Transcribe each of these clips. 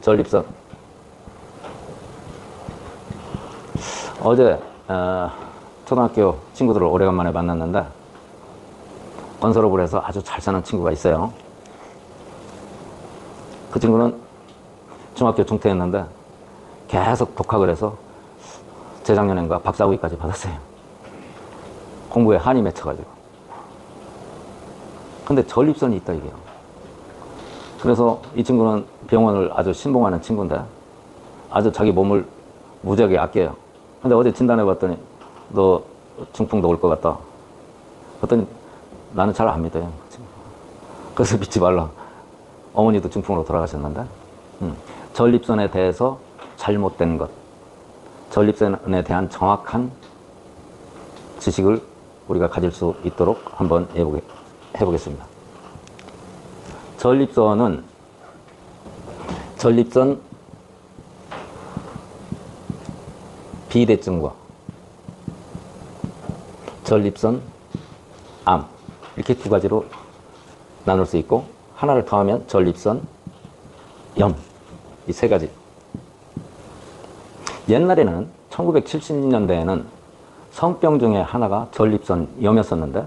전립선. 어제 초등학교 친구들을 오래간만에 만났는데 건설업을 해서 아주 잘 사는 친구가 있어요. 그 친구는 중학교 중퇴였는데 계속 독학을 해서 재작년인가 박사학위까지 받았어요. 공부에 한이 맺혀가지고. 근데 전립선이 있다 이게요. 그래서 이 친구는 병원을 아주 신봉하는 친구인데 아주 자기 몸을 무지하게 아껴요. 근데 어제 진단해 봤더니 너 중풍도 올 것 같다. 그랬더니 나는 잘 안 믿어요. 그래서 믿지 말라. 어머니도 중풍으로 돌아가셨는데 전립선에 대해서 잘못된 것, 전립선에 대한 정확한 지식을 우리가 가질 수 있도록 한번 해보겠습니다. 전립선 비대증과 전립선 암 이렇게 두 가지로 나눌 수 있고 하나를 더하면 전립선 염 이 세 가지. 옛날에는 1970년대에는 성병 중에 하나가 전립선 염이었었는데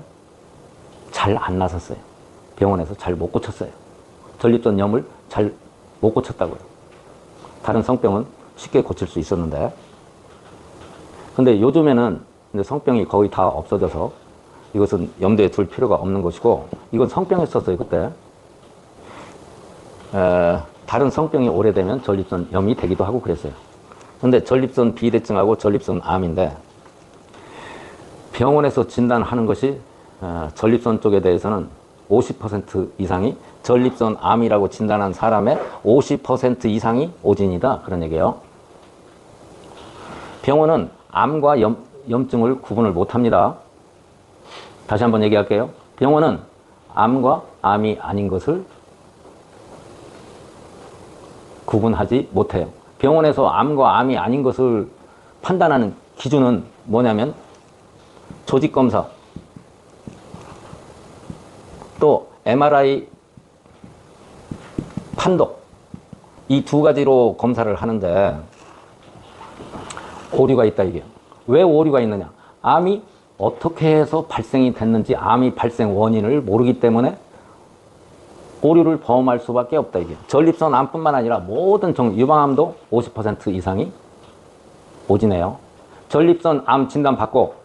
잘 안 나섰어요. 병원에서 잘 못 고쳤어요. 전립선 염을 잘 못 고쳤다고요. 다른 성병은 쉽게 고칠 수 있었는데 근데 요즘에는 성병이 거의 다 없어져서 이것은 염두에 둘 필요가 없는 것이고 이건 성병이었었어요 그때. 다른 성병이 오래되면 전립선 염이 되기도 하고 그랬어요. 근데 전립선 비대증하고 전립선 암인데 병원에서 진단하는 것이 전립선 쪽에 대해서는 50% 이상이 전립선 암이라고 진단한 사람의 50% 이상이 오진이다 그런 얘기예요. 병원은 암과 염증을 구분을 못합니다. 다시 한번 얘기할게요. 병원은 암과 암이 아닌 것을 구분하지 못해요. 병원에서 암과 암이 아닌 것을 판단하는 기준은 뭐냐면 조직검사, 또 MRI 판독 이 두 가지로 검사를 하는데 오류가 있다 이게. 왜 오류가 있느냐? 암이 어떻게 해서 발생이 됐는지 암이 발생 원인을 모르기 때문에 오류를 범할 수밖에 없다 이게. 전립선 암뿐만 아니라 모든 유방암도 50% 이상이 오진해요. 전립선 암 진단 받고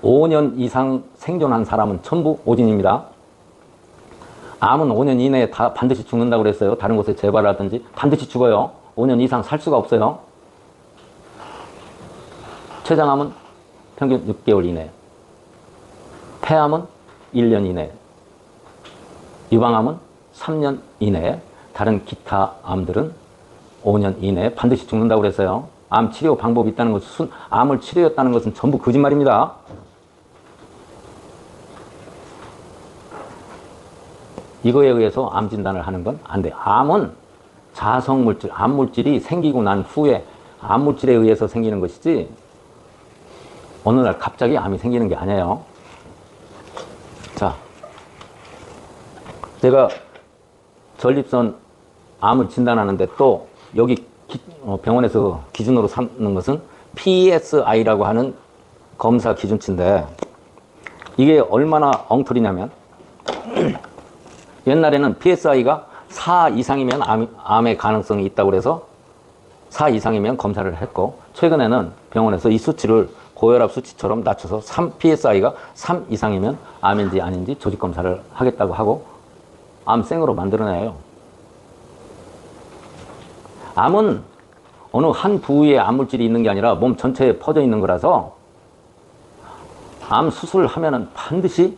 5년 이상 생존한 사람은 전부 오진입니다. 암은 5년 이내에 다 반드시 죽는다고 그랬어요. 다른 곳에 재발하든지 반드시 죽어요. 5년 이상 살 수가 없어요. 췌장암은 평균 6개월 이내, 폐암은 1년 이내, 유방암은 3년 이내, 다른 기타 암들은 5년 이내에 반드시 죽는다고 그랬어요. 암 치료 방법이 있다는 것은 암을 치료했다는 것은 전부 거짓말입니다. 이거에 의해서 암 진단을 하는 건 안 돼요. 암은 자성물질, 암물질이 생기고 난 후에 암물질에 의해서 생기는 것이지 어느 날 갑자기 암이 생기는 게 아니에요. 자, 제가 전립선 암을 진단하는데 또 여기 병원에서 기준으로 삼는 것은 PSI라고 하는 검사 기준치인데 이게 얼마나 엉터리냐면 옛날에는 PSI가 4 이상이면 암의 가능성이 있다고 그래서 4 이상이면 검사를 했고 최근에는 병원에서 이 수치를 고혈압 수치처럼 낮춰서 PSI가 3 이상이면 암인지 아닌지 조직검사를 하겠다고 하고 암생으로 만들어내요. 암은 어느 한 부위에 암물질이 있는 게 아니라 몸 전체에 퍼져 있는 거라서 암 수술을 하면은 반드시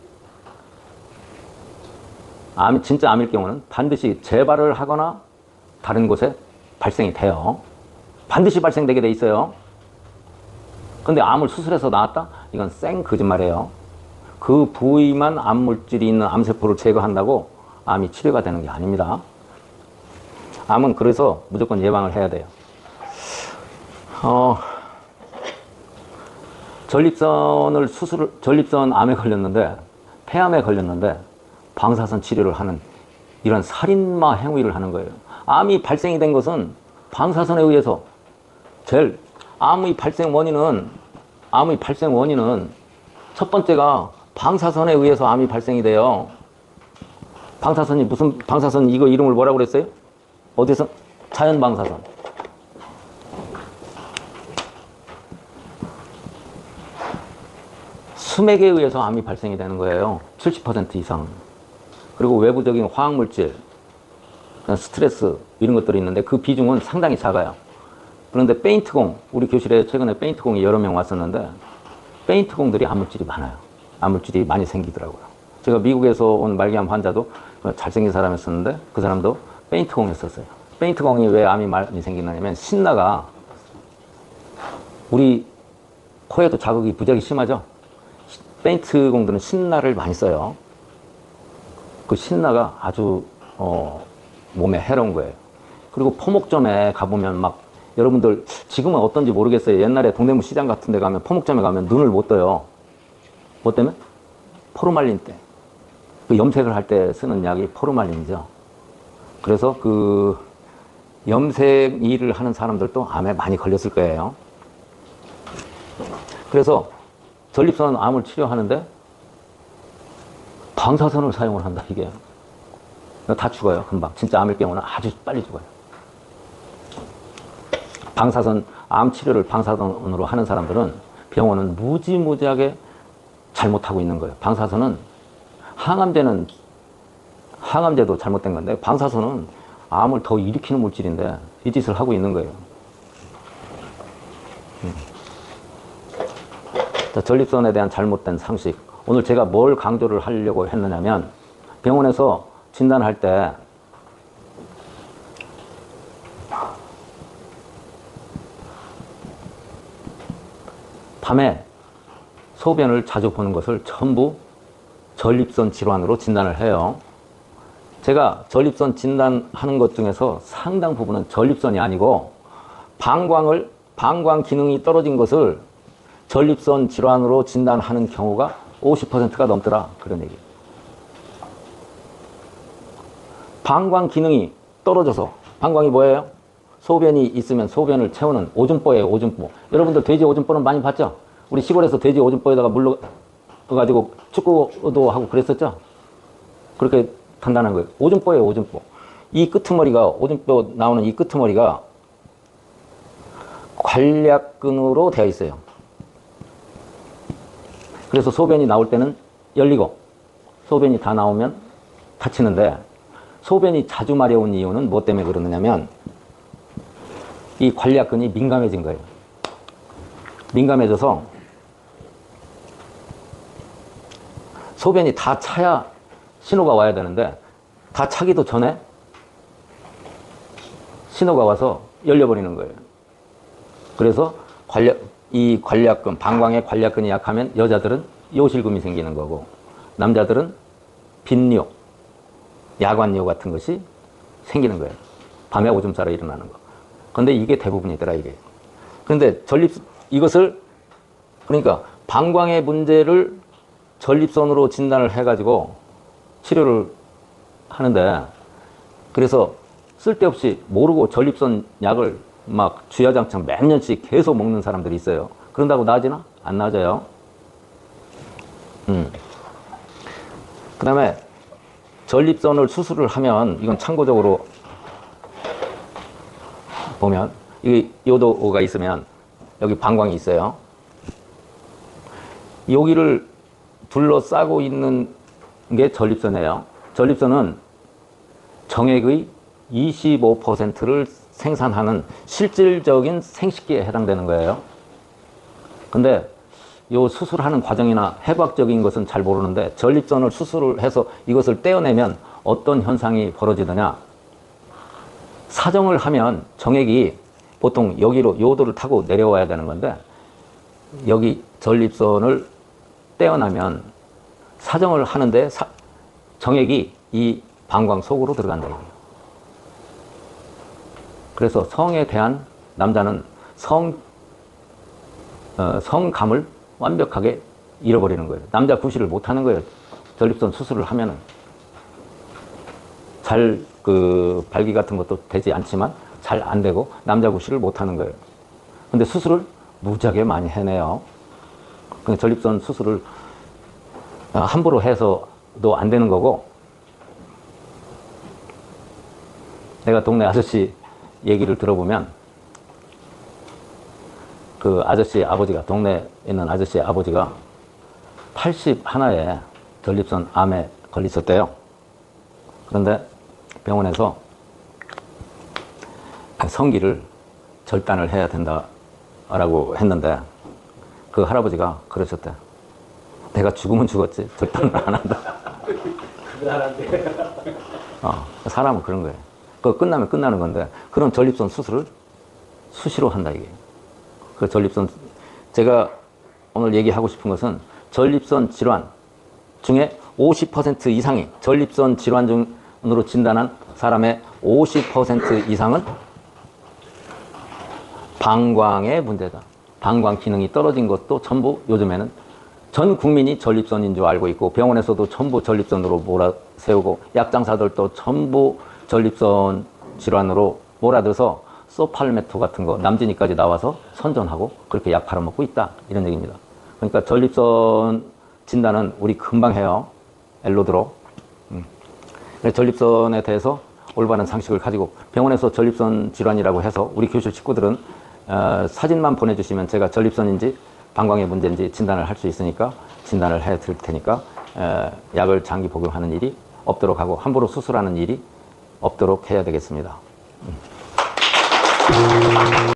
진짜 암일 경우는 반드시 재발을 하거나 다른 곳에 발생이 돼요. 반드시 발생되게 돼 있어요. 근데 암을 수술해서 나왔다? 이건 생 거짓말이에요. 그 부위만 암물질이 있는 암세포를 제거한다고 암이 치료가 되는 게 아닙니다. 암은 그래서 무조건 예방을 해야 돼요. 전립선 암에 걸렸는데, 폐암에 걸렸는데, 방사선 치료를 하는 이런 살인마 행위를 하는 거예요. 암이 발생이 된 것은 방사선에 의해서 제일 암의 발생 원인은 첫 번째가 방사선에 의해서 암이 발생이 돼요. 방사선이 무슨 방사선 이거 이름을 뭐라고 그랬어요? 어디서? 자연 방사선. 수맥에 의해서 암이 발생이 되는 거예요. 70% 이상. 그리고 외부적인 화학물질, 스트레스 이런 것들이 있는데 그 비중은 상당히 작아요. 그런데 페인트공, 우리 교실에 최근에 페인트공이 여러 명 왔었는데 페인트공들이 암물질이 많아요. 암물질이 많이 생기더라고요. 제가 미국에서 온 말기암 환자도 잘생긴 사람이었었는데 그 사람도 페인트공이었었어요. 페인트공이 왜 암이 많이 생기냐면 신나가 우리 코에도 자극이 부작이 심하죠. 페인트공들은 신나를 많이 써요. 그 신나가 아주 몸에 해로운 거예요. 그리고 포목점에 가보면 막 여러분들 지금은 어떤지 모르겠어요. 옛날에 동대문 시장 같은 데 가면 포목점에 가면 눈을 못 떠요. 뭐 때문에? 포르말린 때. 그 염색을 할 때 쓰는 약이 포르말린이죠. 그래서 그 염색 일을 하는 사람들도 암에 많이 걸렸을 거예요. 그래서 전립선 암을 치료하는데 방사선을 사용을 한다, 이게. 다 죽어요, 금방. 진짜 암일 경우는 아주 빨리 죽어요. 방사선, 암 치료를 방사선으로 하는 사람들은 병원은 무지무지하게 잘못하고 있는 거예요. 방사선은 항암제도 잘못된 건데 방사선은 암을 더 일으키는 물질인데 이 짓을 하고 있는 거예요. 자, 전립선에 대한 잘못된 상식. 오늘 제가 뭘 강조를 하려고 했느냐면 병원에서 진단할 때 밤에 소변을 자주 보는 것을 전부 전립선 질환으로 진단을 해요. 제가 전립선 진단하는 것 중에서 상당 부분은 전립선이 아니고 방광 기능이 떨어진 것을 전립선 질환으로 진단하는 경우가 50%가 넘더라, 그런 얘기. 방광 기능이 떨어져서, 방광이 뭐예요? 소변이 있으면 소변을 채우는 오줌보예요, 오줌보. 여러분들 돼지 오줌보는 많이 봤죠? 우리 시골에서 돼지 오줌보에다가 물 넣어가지고 축구도 하고 그랬었죠? 그렇게 단단한 거예요. 오줌보예요, 오줌보. 이 끄트머리가, 오줌보 나오는 이 끄트머리가 관략근으로 되어 있어요. 그래서 소변이 나올 때는 열리고 소변이 다 나오면 닫히는데, 소변이 자주 마려운 이유는 뭐 때문에 그러느냐면 이 관략근이 민감해진 거예요. 민감해져서 소변이 다 차야 신호가 와야 되는데 다 차기도 전에 신호가 와서 열려버리는 거예요. 그래서 이 관략근, 방광의 관략근이 약하면 여자들은 요실금이 생기는 거고 남자들은 빈뇨, 야관뇨 같은 것이 생기는 거예요. 밤에 오줌 싸러 일어나는 거. 근데 이게 대부분이더라, 이게. 근데 이것을, 그러니까 방광의 문제를 전립선으로 진단을 해가지고 치료를 하는데, 그래서 쓸데없이 모르고 전립선 약을 막 주야장창 몇 년씩 계속 먹는 사람들이 있어요. 그런다고 나아지나? 안 나아져요. 그 다음에 전립선을 수술을 하면, 이건 참고적으로 보면, 이 요도가 있으면 여기 방광이 있어요. 여기를 둘러싸고 있는 게 전립선이에요. 전립선은 정액의 25%를 생산하는 실질적인 생식기에 해당되는 거예요. 근데 요 수술하는 과정이나 해부학적인 것은 잘 모르는데 전립선을 수술을 해서 이것을 떼어내면 어떤 현상이 벌어지느냐. 사정을 하면 정액이 보통 여기로 요도를 타고 내려와야 되는 건데 여기 전립선을 떼어나면 사정을 하는데 정액이 이 방광 속으로 들어간다, 이거예요. 그래서 성에 대한 남자는 성감을 완벽하게 잃어버리는 거예요. 남자 구실을 못하는 거예요. 전립선 수술을 하면은. 잘 발기 같은 것도 되지 않지만 잘 안 되고 남자 구실을 못 하는 거예요. 근데 수술을 무지하게 많이 해내요. 그러니까 전립선 수술을 함부로 해서도 안 되는 거고, 내가 동네 아저씨 얘기를 들어보면 그 아저씨 아버지가, 동네에 있는 아저씨 아버지가 81에 전립선 암에 걸리셨대요. 그런데 병원에서 성기를 절단을 해야 된다라고 했는데 그 할아버지가 그러셨대. 내가 죽으면 죽었지 절단을 안 한다. 사람은 그런 거예요. 그거 끝나면 끝나는 건데, 그럼 전립선 수술을 수시로 한다 이게. 그 전립선, 제가 오늘 얘기하고 싶은 것은 전립선 질환 중에 50% 이상이, 전립선 질환으로 진단한 사람의 50% 이상은 방광의 문제다. 방광 기능이 떨어진 것도 전부 요즘에는 전 국민이 전립선인 줄 알고 있고, 병원에서도 전부 전립선으로 몰아세우고, 약장사들도 전부 전립선 질환으로 몰아들어서 소팔메토 같은 거 남진이까지 나와서 선전하고 그렇게 약 팔아먹고 있다, 이런 얘기입니다. 그러니까 전립선 진단은 우리 금방 해요. 엘로드로. 전립선에 대해서 올바른 상식을 가지고, 병원에서 전립선 질환이라고 해서 우리 교실 식구들은 사진만 보내주시면 제가 전립선인지 방광의 문제인지 진단을 할 수 있으니까 진단을 해 드릴 테니까 약을 장기 복용하는 일이 없도록 하고 함부로 수술하는 일이 없도록 해야 되겠습니다.